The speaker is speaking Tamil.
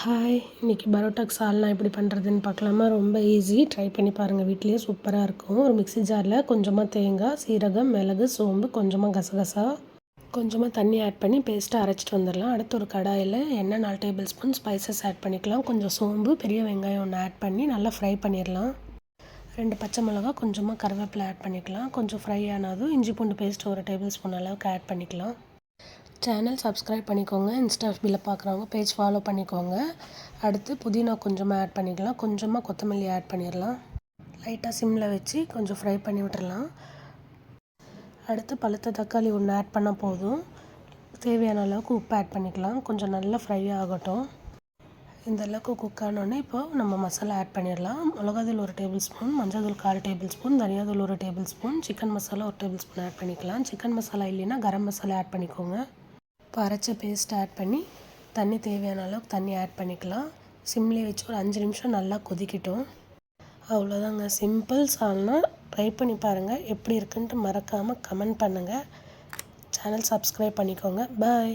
ஹாய்! இன்றைக்கி பரோட்டாக்கு சால்னா எப்படி பண்ணுறதுன்னு பார்க்கலாமா? ரொம்ப ஈஸி. ட்ரை பண்ணி பாருங்கள். வீட்லேயே சூப்பராக இருக்கும். ஒரு மிக்ஸி ஜாரில் கொஞ்சமாக தேங்காய், சீரகம், மிளகு, சோம்பு, கொஞ்சமாக கசகசா, கொஞ்சமாக தண்ணி ஆட் பண்ணி பேஸ்ட்டாக அரைச்சிட்டு வந்துடலாம். அடுத்து ஒரு கடாயில் எண்ணெய் 4 டேபிள் ஸ்பூன் ஸ்பைசஸ் ஆட் பண்ணிக்கலாம். கொஞ்சம் சோம்பு, பெரிய வெங்காயம் ஒன்று ஆட் பண்ணி நல்லா ஃப்ரை பண்ணிடலாம். 2 பச்சை மிளகா, கொஞ்சமாக கருவேப்பிலை ஆட் பண்ணிக்கலாம். கொஞ்சம் ஃப்ரை ஆனதும் இஞ்சி பூண்டு பேஸ்ட் 1 டேபிள் ஸ்பூன் அளவுக்கு ஆட் பண்ணிக்கலாம். சேனல் சப்ஸ்கிரைப் பண்ணிக்கோங்க. இன்ஸ்டா எஃபியில் பார்க்குறவங்க பேஜ் ஃபாலோ பண்ணிக்கோங்க. அடுத்து புதினா கொஞ்சமாக ஆட் பண்ணிக்கலாம். கொஞ்சமாக கொத்தமல்லி ஆட் பண்ணிடலாம். லைட்டாக சிம்மில் வச்சு கொஞ்சம் ஃப்ரை பண்ணி விட்டுறலாம். அடுத்து பழுத்த தக்காளி ஒன்று ஆட் பண்ணால் போதும். தேவையான அளவுக்கு உப்பு ஆட் பண்ணிக்கலாம். கொஞ்சம் நல்லா ஃப்ரை ஆகட்டும். இந்த அளவுக்கு குக் ஆனோடனே இப்போது நம்ம மசாலா ஆட் பண்ணிடலாம். மிளகாத்தூள் 1 டேபிள் ஸ்பூன், மஞ்சள்தூள் 1/4 டேபிள் ஸ்பூன், தனியாத்தூள் 1 tablespoon, chicken masala 1 tablespoon add பண்ணிக்கலாம். சிக்கன் மசாலா இல்லைன்னா கரம் மசாலா ஆட் பண்ணிக்கோங்க. இப்போ அரைச்ச பேஸ்ட் ஆட் பண்ணி தண்ணி தேவையான அளவுக்கு தண்ணி ஆட் பண்ணிக்கலாம். சிம்லேயே வச்சு ஒரு 5 நிமிஷம் நல்லா கொதிக்கட்டும். அவ்வளோதாங்க, சிம்பிள் சால்னா. ட்ரை பண்ணி பாருங்கள். எப்படி இருக்குன்ட்டு மறக்காமல் கமெண்ட் பண்ணுங்கள். சேனல் சப்ஸ்கிரைப் பண்ணிக்கோங்க. பாய்.